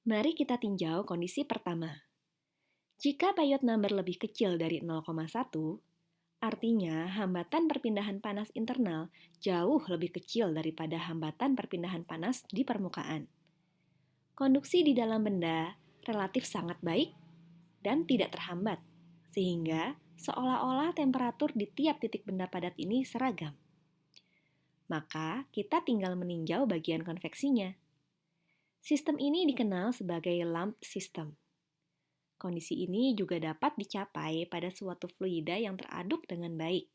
Mari kita tinjau kondisi pertama. Jika period number lebih kecil dari 0,1, artinya hambatan perpindahan panas internal jauh lebih kecil daripada hambatan perpindahan panas di permukaan. Konduksi di dalam benda relatif sangat baik dan tidak terhambat, sehingga seolah-olah temperatur di tiap titik benda padat ini seragam. Maka kita tinggal meninjau bagian konveksinya. Sistem ini dikenal sebagai lumped system. Kondisi ini juga dapat dicapai pada suatu fluida yang teraduk dengan baik.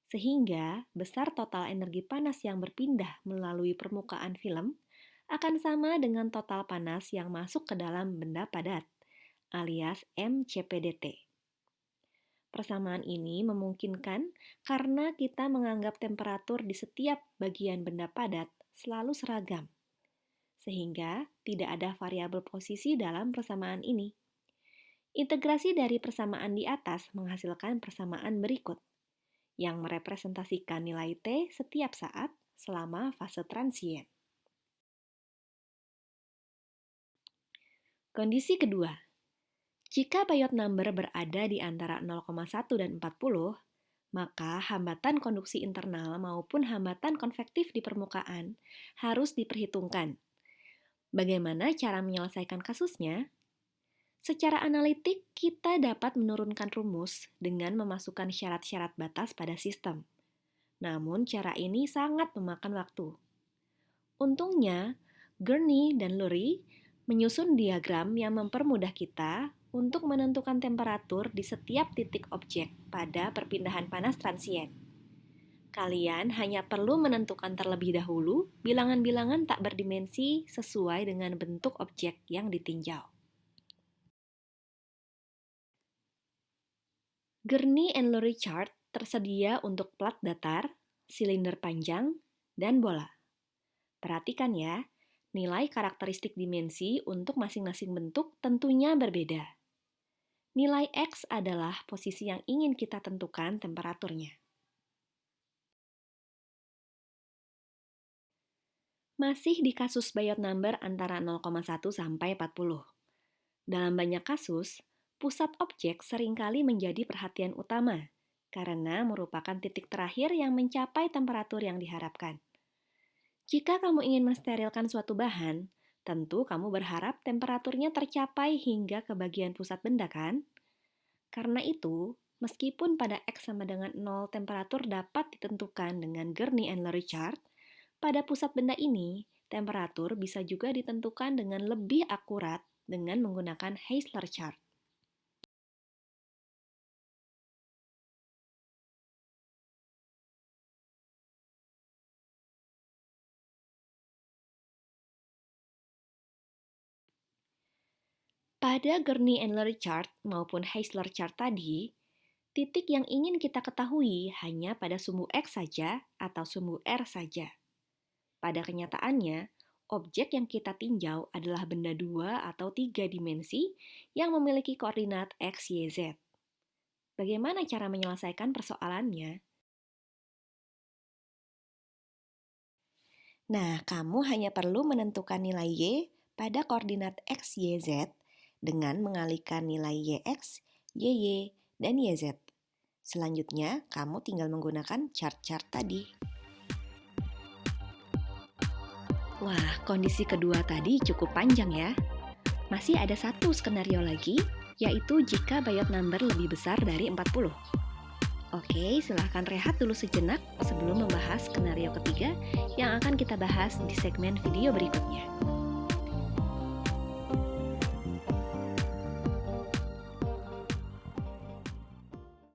Sehingga besar total energi panas yang berpindah melalui permukaan film akan sama dengan total panas yang masuk ke dalam benda padat, alias mCpDT. Persamaan ini memungkinkan karena kita menganggap temperatur di setiap bagian benda padat selalu seragam, sehingga tidak ada variabel posisi dalam persamaan ini. Integrasi dari persamaan di atas menghasilkan persamaan berikut, yang merepresentasikan nilai T setiap saat selama fase transien. Kondisi kedua, jika period number berada di antara 0,1 dan 40, maka hambatan konduksi internal maupun hambatan konvektif di permukaan harus diperhitungkan. Bagaimana cara menyelesaikan kasusnya? Secara analitik, kita dapat menurunkan rumus dengan memasukkan syarat-syarat batas pada sistem. Namun, cara ini sangat memakan waktu. Untungnya, Gurney dan Lurie menyusun diagram yang mempermudah kita untuk menentukan temperatur di setiap titik objek pada perpindahan panas transien. Kalian hanya perlu menentukan terlebih dahulu bilangan-bilangan tak berdimensi sesuai dengan bentuk objek yang ditinjau. Gurney and Lurie chart tersedia untuk plat datar, silinder panjang, dan bola. Perhatikan ya, nilai karakteristik dimensi untuk masing-masing bentuk tentunya berbeda. Nilai X adalah posisi yang ingin kita tentukan temperaturnya. Masih di kasus period number antara 0,1 sampai 40. Dalam banyak kasus, pusat objek seringkali menjadi perhatian utama karena merupakan titik terakhir yang mencapai temperatur yang diharapkan. Jika kamu ingin mensterilkan suatu bahan, tentu kamu berharap temperaturnya tercapai hingga ke bagian pusat benda, kan? Karena itu, meskipun pada X sama dengan 0 temperatur dapat ditentukan dengan Gurney and Lurie chart, pada pusat benda ini, temperatur bisa juga ditentukan dengan lebih akurat dengan menggunakan Heisler chart. Pada Gurney and Lurie chart maupun Heisler chart tadi, titik yang ingin kita ketahui hanya pada sumbu X saja atau sumbu R saja. Pada kenyataannya, objek yang kita tinjau adalah benda 2 atau 3 dimensi yang memiliki koordinat X, Y, Z. Bagaimana cara menyelesaikan persoalannya? Nah, kamu hanya perlu menentukan nilai Y pada koordinat X, Y, Z dengan mengalihkan nilai YX, YY, dan YZ. Selanjutnya, kamu tinggal menggunakan chart-chart tadi. Wah, kondisi kedua tadi cukup panjang ya. Masih ada satu skenario lagi, yaitu jika period number lebih besar dari 40. Oke, silahkan rehat dulu sejenak sebelum membahas skenario ketiga yang akan kita bahas di segmen video berikutnya.